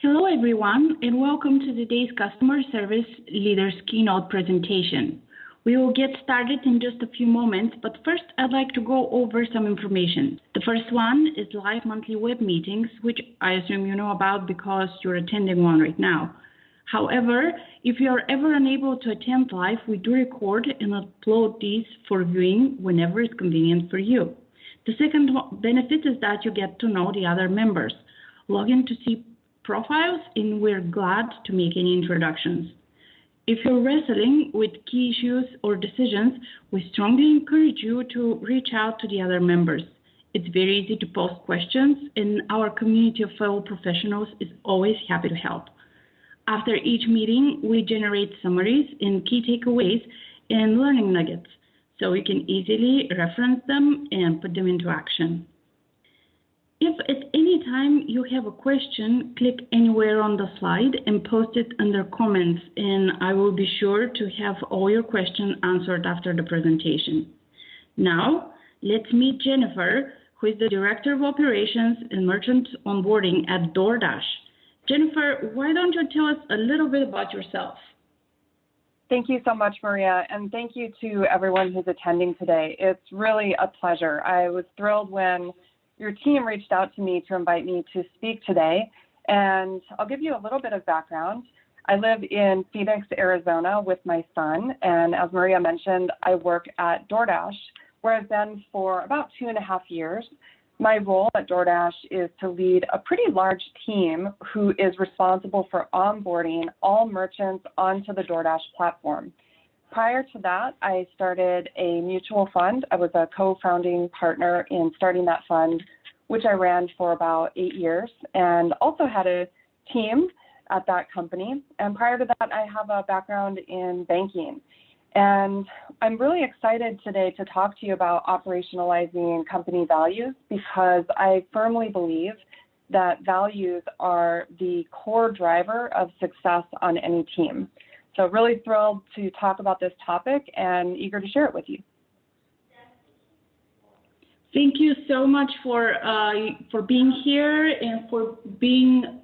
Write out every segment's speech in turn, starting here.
Hello, everyone, and welcome to today's Customer Service Leaders Keynote presentation. We will get started in just a few moments, but first I'd like to go over some information. The first one is live monthly web meetings, which I assume you know about because you're attending one right now. However, if you are ever unable to attend live, we do record and upload these for viewing whenever it's convenient for you. The second benefit is that you get to know the other members. Log in to see profiles, and we're glad to make any introductions. If you're wrestling with key issues or decisions, we strongly encourage you to reach out to the other members. It's very easy to post questions, and our community of fellow professionals is always happy to help. After each meeting, we generate summaries and key takeaways and learning nuggets, so you can easily reference them and put them into action. If at any time you have a question, click anywhere on the slide and post it under comments, and I will be sure to have all your questions answered after the presentation. Now, let's meet Jennifer, who is the Director of Operations and Merchant Onboarding at Doordash. Jennifer, why don't you tell us a little bit about yourself? Thank you so much, Maria, and thank you to everyone who's attending today. It's really a pleasure. I was thrilled when your team reached out to me to invite me to speak today, and I'll give you a little bit of background. I live in Phoenix, Arizona with my son, and as Maria mentioned, I work at Doordash, where I've been for about 2.5 years. My role at Doordash is to lead a pretty large team who is responsible for onboarding all merchants onto the Doordash platform. Prior to that, I started a mutual fund. I was a co-founding partner in starting that fund, which I ran for about 8 years, and also had a team at that company. And prior to that, I have a background in banking. And I'm really excited today to talk to you about operationalizing company values, because I firmly believe that values are the core driver of success on any team. So really thrilled to talk about this topic and eager to share it with you. Thank you so much for being here and for being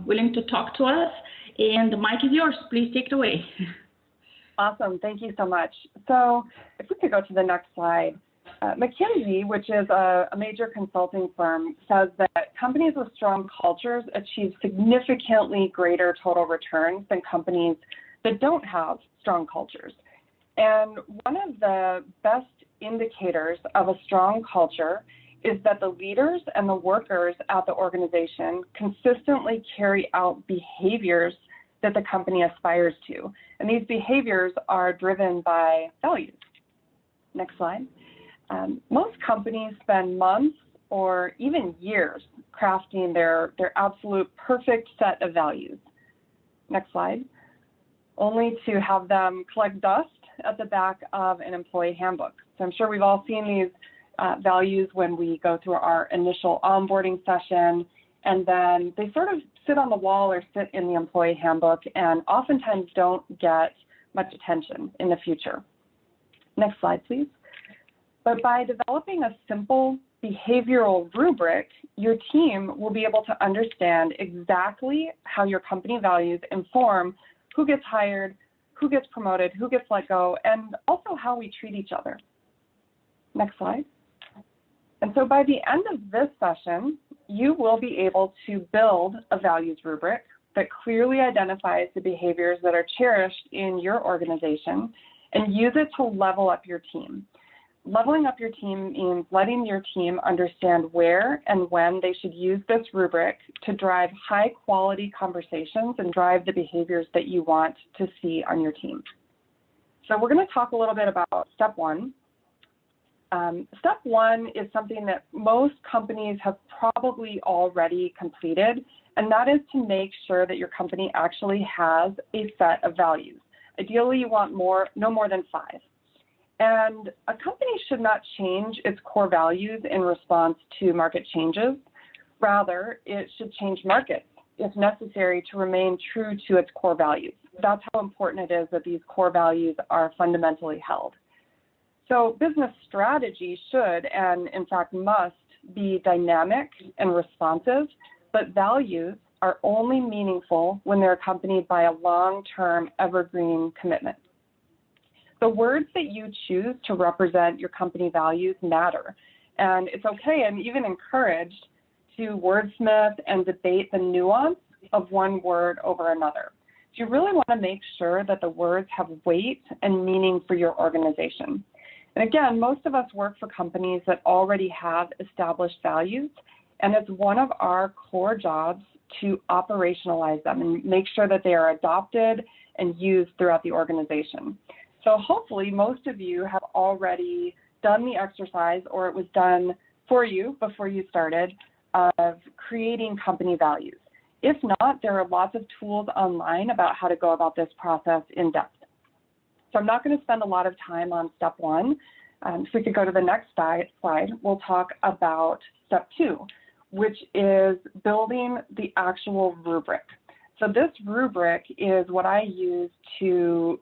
willing to talk to us. And the mic is yours. Please take it away. Awesome. Thank you so much. So if we could go to the next slide. McKinsey, which is a major consulting firm, says that companies with strong cultures achieve significantly greater total returns than companies that don't have strong cultures. And one of the best indicators of a strong culture is that the leaders and the workers at the organization consistently carry out behaviors that the company aspires to. And these behaviors are driven by values. Next slide. Most companies spend months or even years crafting their absolute perfect set of values. Next slide. Only to have them collect dust at the back of an employee handbook. So I'm sure we've all seen these values when we go through our initial onboarding session, and then they sort of sit on the wall or sit in the employee handbook and oftentimes don't get much attention in the future. Next slide, please. But by developing a simple behavioral rubric, your team will be able to understand exactly how your company values inform who gets hired, who gets promoted, who gets let go, and also how we treat each other. Next slide. And so by the end of this session, you will be able to build a values rubric that clearly identifies the behaviors that are cherished in your organization and use it to level up your team. Leveling up your team means letting your team understand where and when they should use this rubric to drive high-quality conversations and drive the behaviors that you want to see on your team. So we're going to talk a little bit about step one. Step one is something that most companies have probably already completed, and that is to make sure that your company actually has a set of values. Ideally, you want no more than 5. And a company should not change its core values in response to market changes. Rather, it should change markets if necessary to remain true to its core values. That's how important it is that these core values are fundamentally held. So business strategy should, and in fact must, be dynamic and responsive, but values are only meaningful when they're accompanied by a long-term evergreen commitment. The words that you choose to represent your company values matter, and it's okay and even encouraged to wordsmith and debate the nuance of one word over another. You really want to make sure that the words have weight and meaning for your organization. And again, most of us work for companies that already have established values, and it's one of our core jobs to operationalize them and make sure that they are adopted and used throughout the organization. So hopefully most of you have already done the exercise, or it was done for you before you started, of creating company values. If not, there are lots of tools online about how to go about this process in depth. So I'm not going to spend a lot of time on step one. So we could go to the next slide. We'll talk about step two, which is building the actual rubric. So this rubric is what I use to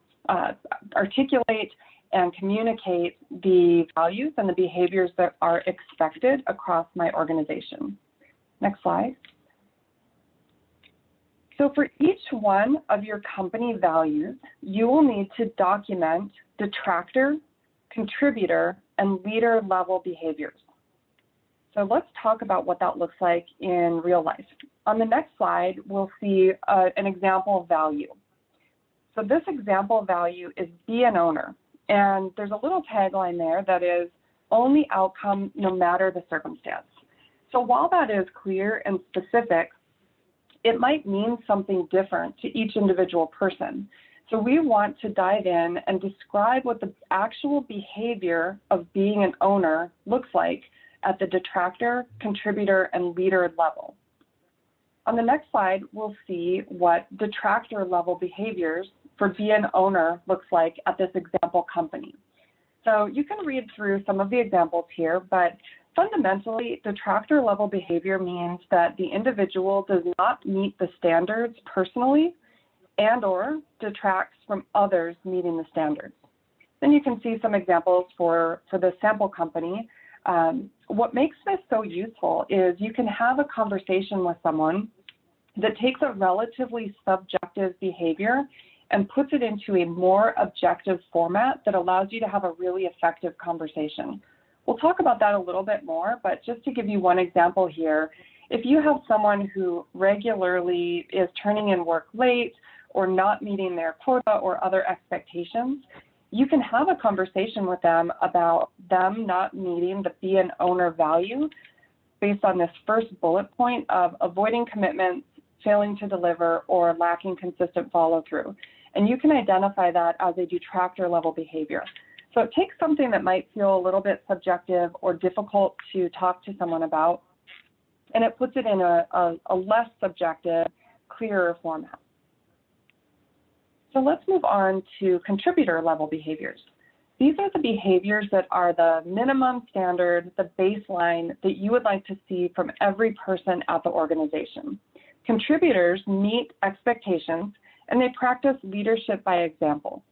articulate and communicate the values and the behaviors that are expected across my organization. Next slide. So for each one of your company values, you will need to document detractor, contributor, and leader level behaviors. So let's talk about what that looks like in real life. On the next slide, we'll see an example of value. So this example value is be an owner. And there's a little tagline there that is own the outcome no matter the circumstance. So while that is clear and specific, it might mean something different to each individual person. So we want to dive in and describe what the actual behavior of being an owner looks like at the detractor, contributor, and leader level. On the next slide, we'll see what detractor level behaviors for be an owner looks like at this example company. So you can read through some of the examples here, but fundamentally, detractor level behavior means that the individual does not meet the standards personally and/or detracts from others meeting the standards. Then you can see some examples for the sample company. What makes this so useful is you can have a conversation with someone that takes a relatively subjective behavior and puts it into a more objective format that allows you to have a really effective conversation. We'll talk about that a little bit more, but just to give you one example here, if you have someone who regularly is turning in work late or not meeting their quota or other expectations, you can have a conversation with them about them not meeting the be an owner value based on this first bullet point of avoiding commitments, failing to deliver, or lacking consistent follow-through. And you can identify that as a detractor level behavior. So it takes something that might feel a little bit subjective or difficult to talk to someone about, and it puts it in a less subjective, clearer format. So let's move on to contributor level behaviors. These are the behaviors that are the minimum standard, the baseline that you would like to see from every person at the organization. Contributors meet expectations and they practice leadership by example.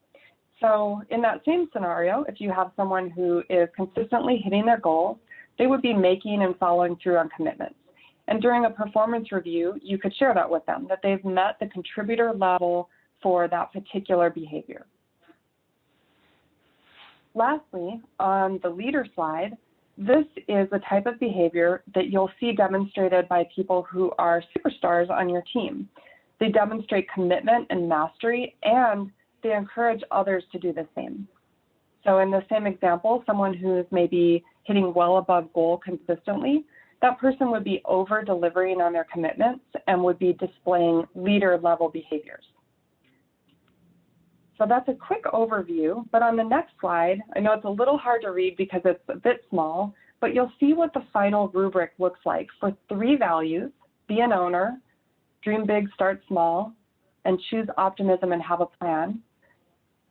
So in that same scenario, if you have someone who is consistently hitting their goals, they would be making and following through on commitments. And during a performance review, you could share that with them, that they've met the contributor level for that particular behavior. Lastly, on the leader slide, this is the type of behavior that you'll see demonstrated by people who are superstars on your team. They demonstrate commitment and mastery, and they encourage others to do the same. So in the same example, someone who's maybe hitting well above goal consistently, that person would be over-delivering on their commitments and would be displaying leader-level behaviors. So that's a quick overview, but on the next slide, I know it's a little hard to read because it's a bit small, but you'll see what the final rubric looks like for 3 values: be an owner, dream big, start small, and choose optimism and have a plan,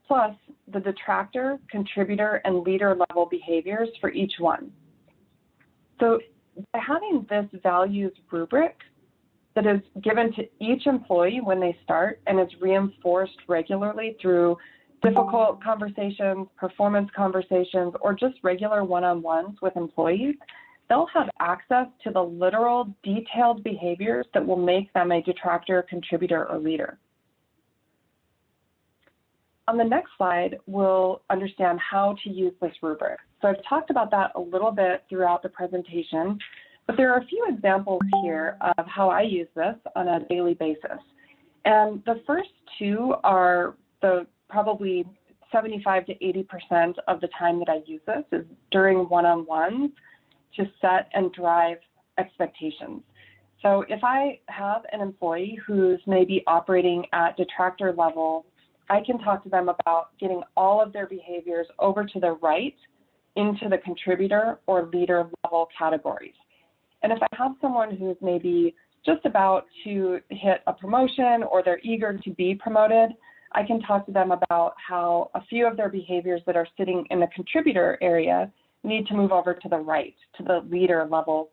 plus the detractor, contributor, and leader level behaviors for each one. So by having this values rubric that is given to each employee when they start and is reinforced regularly through difficult conversations, performance conversations, or just regular one-on-ones with employees, they'll have access to the literal, detailed behaviors that will make them a detractor, contributor, or leader. On the next slide, we'll understand how to use this rubric. So I've talked about that a little bit throughout the presentation, but there are a few examples here of how I use this on a daily basis. And the first two are the probably 75 to 80% of the time that I use this is during one-on-ones to set and drive expectations. So if I have an employee who's maybe operating at detractor level, I can talk to them about getting all of their behaviors over to the right into the contributor or leader level categories. And if I have someone who's maybe just about to hit a promotion or they're eager to be promoted, I can talk to them about how a few of their behaviors that are sitting in the contributor area need to move over to the right, to the leader level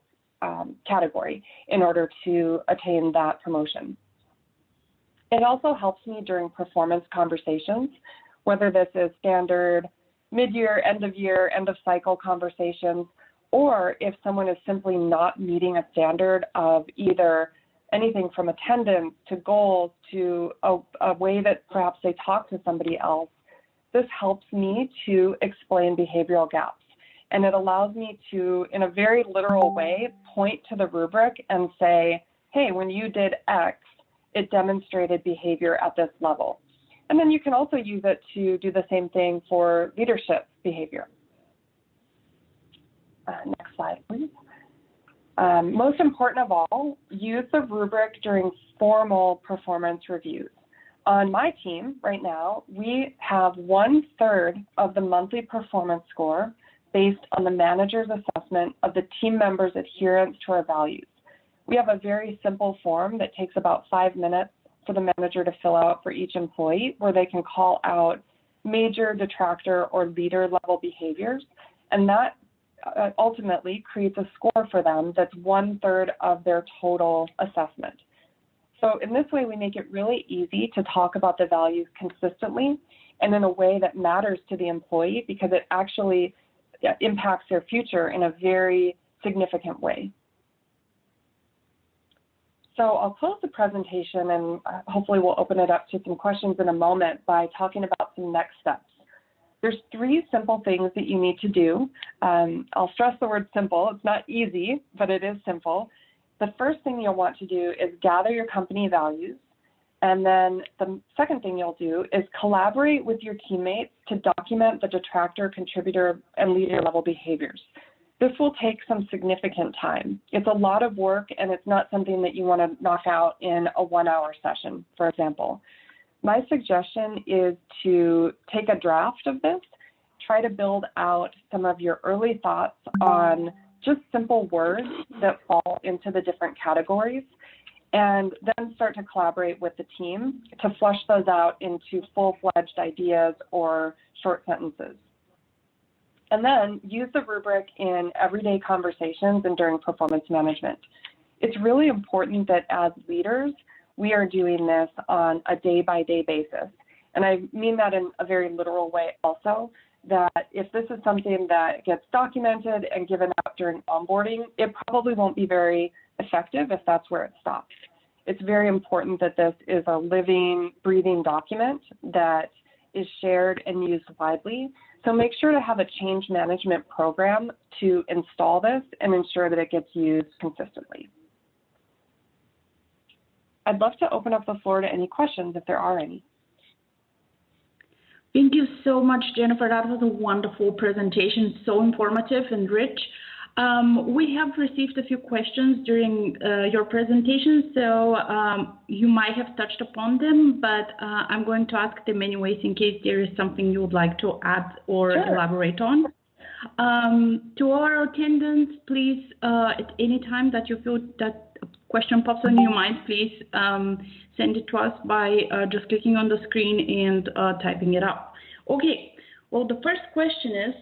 category in order to attain that promotion. It also helps me during performance conversations, whether this is standard mid-year, end-of-year, end-of-cycle conversations, or if someone is simply not meeting a standard of either anything from attendance to goals to a way that perhaps they talk to somebody else. This helps me to explain behavioral gaps. And it allows me to, in a very literal way, point to the rubric and say, hey, when you did X, it demonstrated behavior at this level. And then you can also use it to do the same thing for leadership behavior. Next slide, please. Most important of all, use the rubric during formal performance reviews. On my team right now, we have 1/3 of the monthly performance score based on the manager's assessment of the team members' adherence to our values. We have a very simple form that takes about 5 minutes for the manager to fill out for each employee, where they can call out major detractor or leader level behaviors, and that ultimately creates a score for them that's 1/3 of their total assessment. So in this way, we make it really easy to talk about the values consistently and in a way that matters to the employee because it actually impacts their future in a very significant way. So I'll close the presentation and hopefully we'll open it up to some questions in a moment by talking about some next steps. There's 3 simple things that you need to do. I'll stress the word simple. It's not easy, but it is simple. The first thing you'll want to do is gather your company values. And then the second thing you'll do is collaborate with your teammates to document the detractor, contributor, and leader level behaviors. This will take some significant time. It's a lot of work, and it's not something that you want to knock out in a 1-hour session, for example. My suggestion is to take a draft of this, try to build out some of your early thoughts on just simple words that fall into the different categories, and then start to collaborate with the team to flush those out into full-fledged ideas or short sentences. And then use the rubric in everyday conversations and during performance management. It's really important that as leaders, we are doing this on a day-by-day basis. And I mean that in a very literal way also, that if this is something that gets documented and given out during onboarding, it probably won't be very effective if that's where it stops. It's very important that this is a living, breathing document that is shared and used widely. So make sure to have a change management program to install this and ensure that it gets used consistently. I'd love to open up the floor to any questions if there are any. Thank you so much, Jennifer. That was a wonderful presentation, so informative and rich. We have received a few questions during your presentation, so you might have touched upon them, but I'm going to ask them anyways in case there is something you would like to add or elaborate on. To our attendants, please, at any time that you feel that a question pops on your mind, please send it to us by just clicking on the screen and typing it up. Okay, well, the first question is,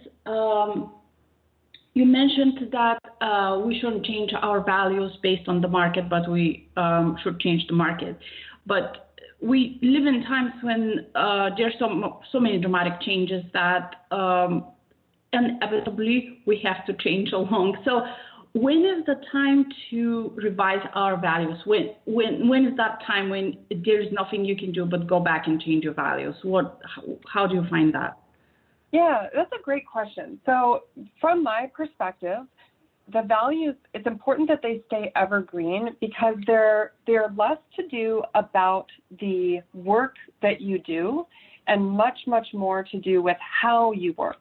you mentioned that we shouldn't change our values based on the market, but we should change the market. But we live in times when there's so many dramatic changes that inevitably we have to change along. So when is the time to revise our values? When is that time when there's nothing you can do but go back and change your values? How do you find that? Yeah, that's a great question. So from my perspective, the values, it's important that they stay evergreen because they're less to do about the work that you do and much, much more to do with how you work.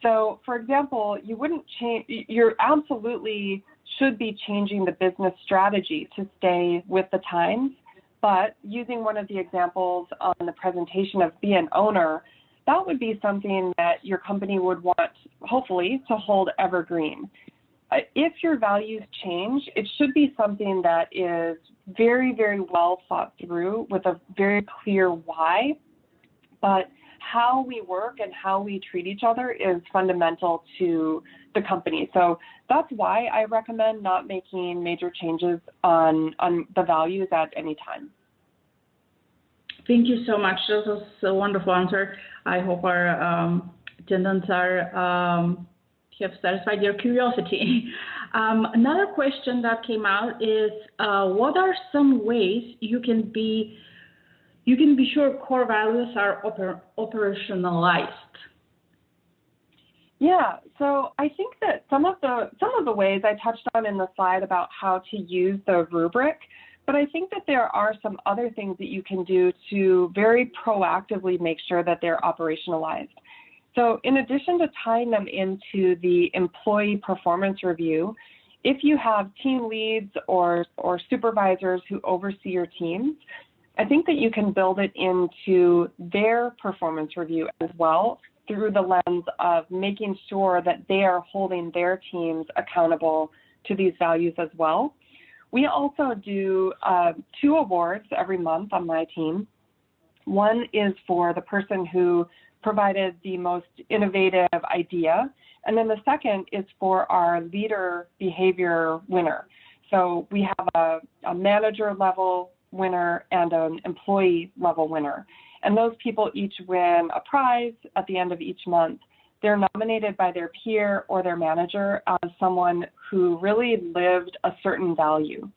So, for example, you absolutely should be changing the business strategy to stay with the times, but using one of the examples on the presentation of be an owner, that would be something that your company would want, hopefully, to hold evergreen. If your values change, it should be something that is very, very well thought through with a very clear why, but how we work and how we treat each other is fundamental to the company. So that's why I recommend not making major changes on the values at any time. Thank you so much. This was a wonderful answer. I hope our attendants have satisfied your curiosity. Another question that came out is, what are some ways you can be sure core values are operationalized? Yeah, so I think that some of the ways I touched on in the slide about how to use the rubric, but I think that there are some other things that you can do to very proactively make sure that they're operationalized. So in addition to tying them into the employee performance review, if you have team leads or supervisors who oversee your teams, I think that you can build it into their performance review as well through the lens of making sure that they are holding their teams accountable to these values as well. We also do 2 awards every month on my team. One is for the person who provided the most innovative idea, and then the second is for our leader behavior winner. So we have a manager level winner and an employee level winner. And those people each win a prize at the end of each month. They're nominated by their peer or their manager as someone who really lived a certain value.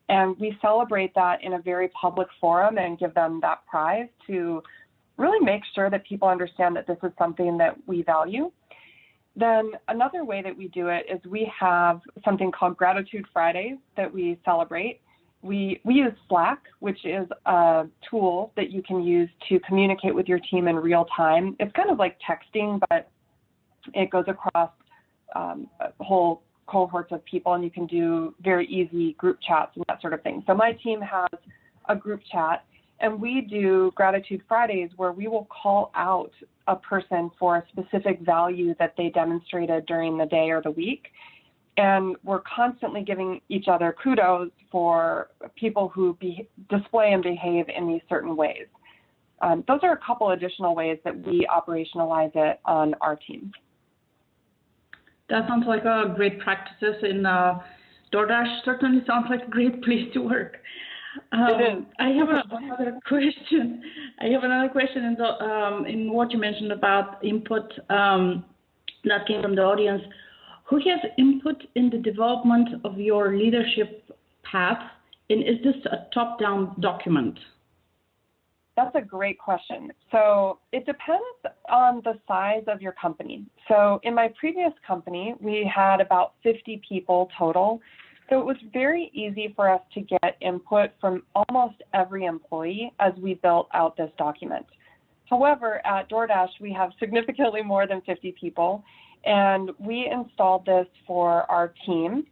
And we celebrate that in a very public forum and give them that prize to really make sure that people understand that this is something that we value. Then another way that we do it is we have something called Gratitude Fridays that we celebrate. We use Slack, which is a tool that you can use to communicate with your team in real time. It's kind of like texting, but it goes across whole cohorts of people, and you can do very easy group chats and that sort of thing. So my team has a group chat, and we do Gratitude Fridays where we will call out a person for a specific value that they demonstrated during the day or the week. And we're constantly giving each other kudos for people who display and behave in these certain ways. Those are a couple additional ways that we operationalize it on our team. That sounds like a great practices in Doordash. Certainly sounds like a great place to work. It is. I have another question. In what you mentioned about input that came from the audience. Who has input in the development of your leadership path, and is this a top-down document? That's a great question. So it depends on the size of your company. So in my previous company, we had about 50 people total. So it was very easy for us to get input from almost every employee as we built out this document. However, at Doordash, we have significantly more than 50 people. And we installed this for our team,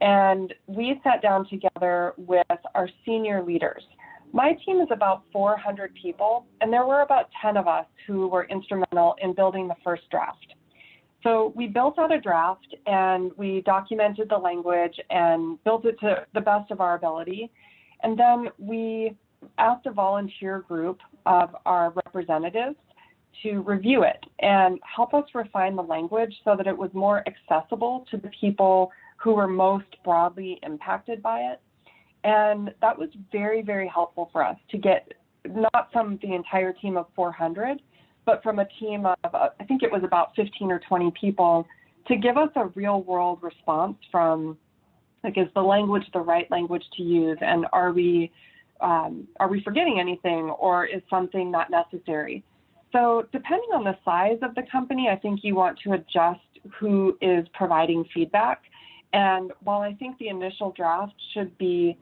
and we sat down together with our senior leaders. My team is about 400 people, and there were about 10 of us who were instrumental in building the first draft. So we built out a draft, and we documented the language and built it to the best of our ability. And then we asked a volunteer group of our representatives to review it and help us refine the language so that it was more accessible to the people who were most broadly impacted by it. And that was very, very helpful for us to get, not from the entire team of 400, but from a team of, I think it was about 15 or 20 people, to give us a real world response from, like, is the language the right language to use, and are we forgetting anything, or is something not necessary? So depending on the size of the company, I think you want to adjust who is providing feedback. And while I think the initial draft should be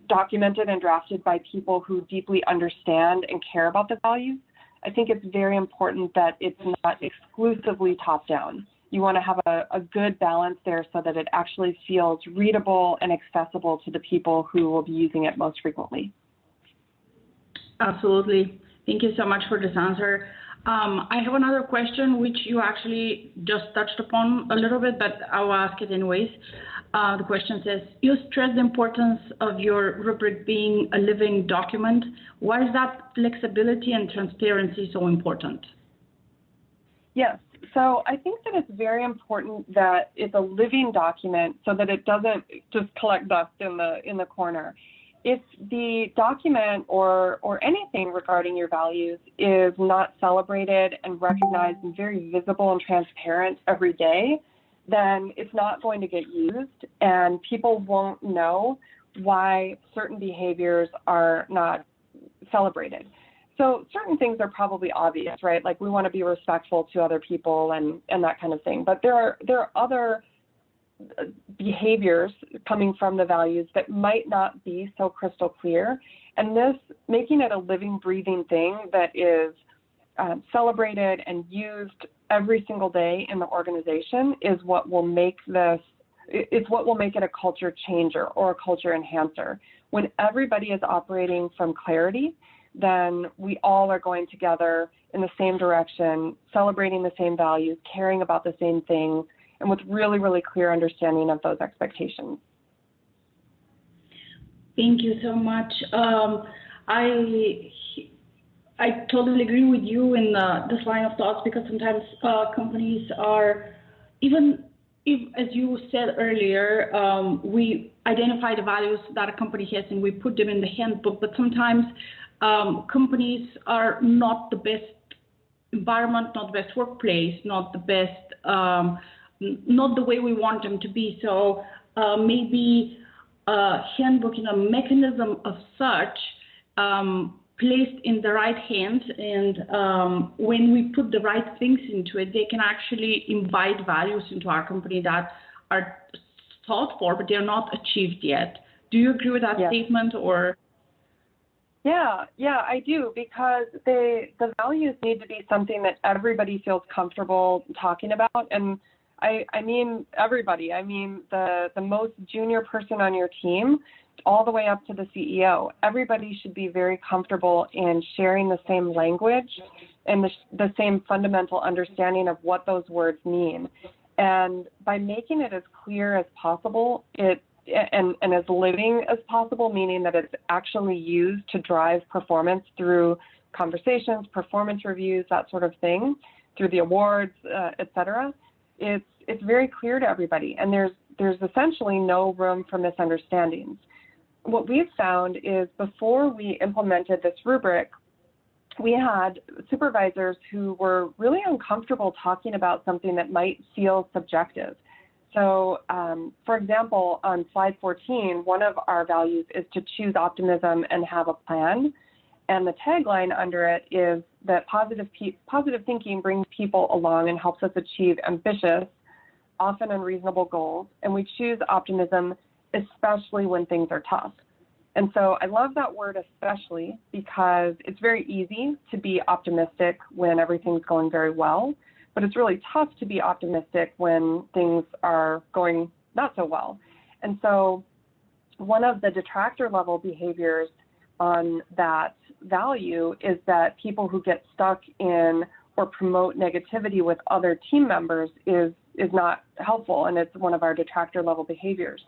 documented and drafted by people who deeply understand and care about the values, I think it's very important that it's not exclusively top-down. You want to have a good balance there so that it actually feels readable and accessible to the people who will be using it most frequently. Absolutely. Thank you so much for this answer. I have another question which you actually just touched upon a little bit, but I'll ask it anyways. The question says, you stress the importance of your rubric being a living document. Why is that flexibility and transparency so important? Yes. So I think that it's very important that it's a living document so that it doesn't just collect dust in the corner. If the document or anything regarding your values is not celebrated and recognized and very visible and transparent every day, then it's not going to get used, and people won't know why certain behaviors are not celebrated. So certain things are probably obvious, right? Like we want to be respectful to other people and that kind of thing. But there are other behaviors coming from the values that might not be so crystal clear. And this, making it a living, breathing thing that is celebrated and used every single day in the organization is what will make this, it's what will make it a culture changer or a culture enhancer. When everybody is operating from clarity, then we all are going together in the same direction, celebrating the same values, caring about the same things, and with really, really clear understanding of those expectations. Thank you so much. I totally agree with you in this line of thoughts, because sometimes companies are, even if, as you said earlier, we identify the values that a company has and we put them in the handbook, but sometimes companies are not the best environment, not the best workplace, not the best, not the way we want them to be. So maybe a handbook in a mechanism of such placed in the right hands, and when we put the right things into it, they can actually invite values into our company that are thought for, but they're not achieved yet. Do you agree with that statement, or? Yeah, I do, because the values need to be something that everybody feels comfortable talking about. And I mean everybody. I mean the most junior person on your team all the way up to the CEO. Everybody should be very comfortable in sharing the same language and the same fundamental understanding of what those words mean. And by making it as clear as possible, and as living as possible, meaning that it's actually used to drive performance through conversations, performance reviews, that sort of thing, through the awards, et cetera, it's very clear to everybody. And there's essentially no room for misunderstandings. What we've found is before we implemented this rubric, we had supervisors who were really uncomfortable talking about something that might feel subjective. So, for example, on slide 14, one of our values is to choose optimism and have a plan. And the tagline under it is that positive thinking brings people along and helps us achieve ambitious, often unreasonable goals. And we choose optimism, especially when things are tough. And so I love that word especially, because it's very easy to be optimistic when everything's going very well, but it's really tough to be optimistic when things are going not so well. And so one of the detractor level behaviors on that value is that people who get stuck in or promote negativity with other team members is not helpful, and it's one of our detractor level behaviors.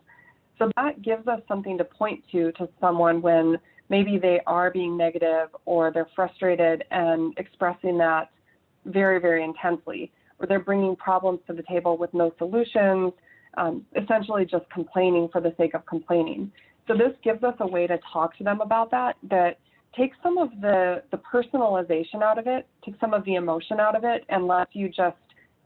So that gives us something to point to someone when maybe they are being negative or they're frustrated and expressing that very, very intensely, or they're bringing problems to the table with no solutions, essentially just complaining for the sake of complaining. So this gives us a way to talk to them about that takes some of the personalization out of it, takes some of the emotion out of it, and lets you just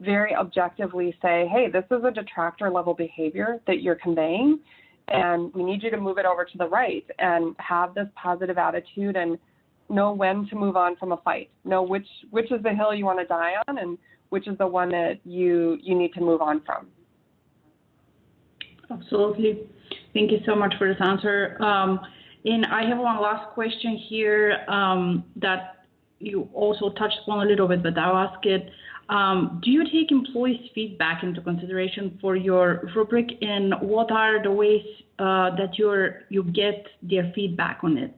very objectively say, hey, this is a detractor level behavior that you're conveying, and we need you to move it over to the right, and have this positive attitude and know when to move on from a fight. Know which is the hill you want to die on, and which is the one that you need to move on from. Absolutely. Thank you so much for this answer. And I have one last question here that you also touched upon a little bit, but I'll ask it. Do you take employees' feedback into consideration for your rubric, and what are the ways that you get their feedback on it?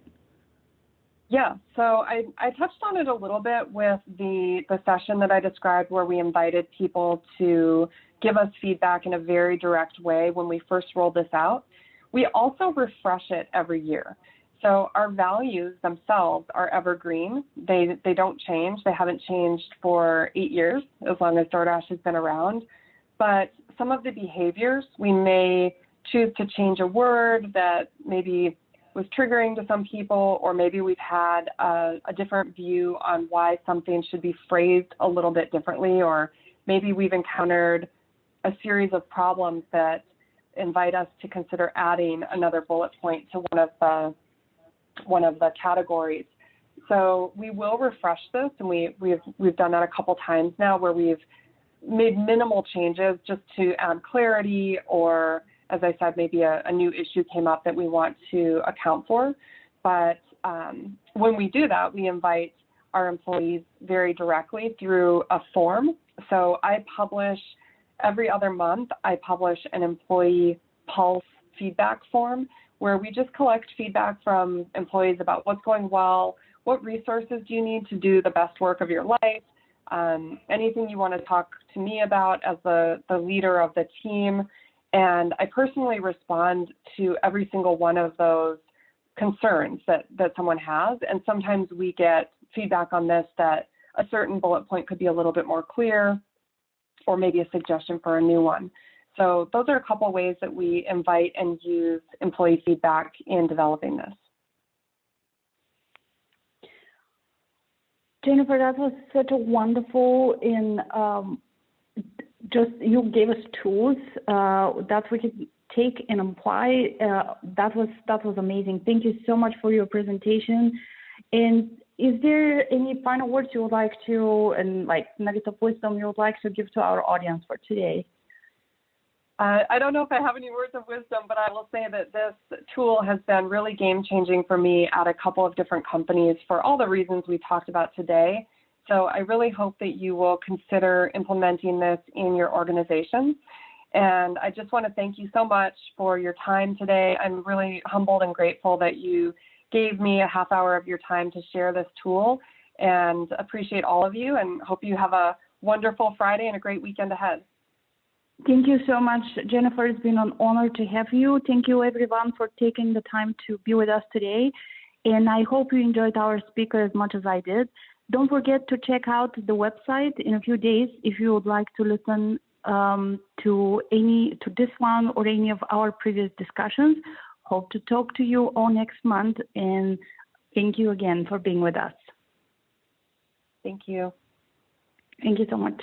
Yeah, so I touched on it a little bit with the session that I described, where we invited people to give us feedback in a very direct way when we first rolled this out. We also refresh it every year. So our values themselves are evergreen. They don't change. They haven't changed for 8 years, as long as Doordash has been around. But some of the behaviors, we may choose to change a word that maybe was triggering to some people, or maybe we've had a different view on why something should be phrased a little bit differently, or maybe we've encountered a series of problems that invite us to consider adding another bullet point to one of the categories. So we will refresh this, and we've done that a couple times now, where we've made minimal changes just to add clarity, or, as I said, maybe a new issue came up that we want to account for. But when we do that, we invite our employees very directly through a form. So every other month, I publish an employee pulse feedback form, where we just collect feedback from employees about what's going well, what resources do you need to do the best work of your life, anything you want to talk to me about as the leader of the team. And I personally respond to every single one of those concerns that someone has. And sometimes we get feedback on this that a certain bullet point could be a little bit more clear, or maybe a suggestion for a new one. So those are a couple ways that we invite and use employee feedback in developing this. Jennifer, that was such a wonderful, you gave us tools that we could take and apply. That was amazing. Thank you so much for your presentation. And is there any final words you would like to, and like nuggets of wisdom you would like to give to our audience for today? I don't know if I have any words of wisdom, but I will say that this tool has been really game-changing for me at a couple of different companies for all the reasons we talked about today. So I really hope that you will consider implementing this in your organization. And I just want to thank you so much for your time today. I'm really humbled and grateful that you gave me a half hour of your time to share this tool, and appreciate all of you, and hope you have a wonderful Friday and a great weekend ahead. Thank you so much, Jennifer. It's been an honor to have you. Thank you, everyone, for taking the time to be with us today. And I hope you enjoyed our speaker as much as I did. Don't forget to check out the website in a few days if you would like to listen to this one or any of our previous discussions. Hope to talk to you all next month. And thank you again for being with us. Thank you. Thank you so much.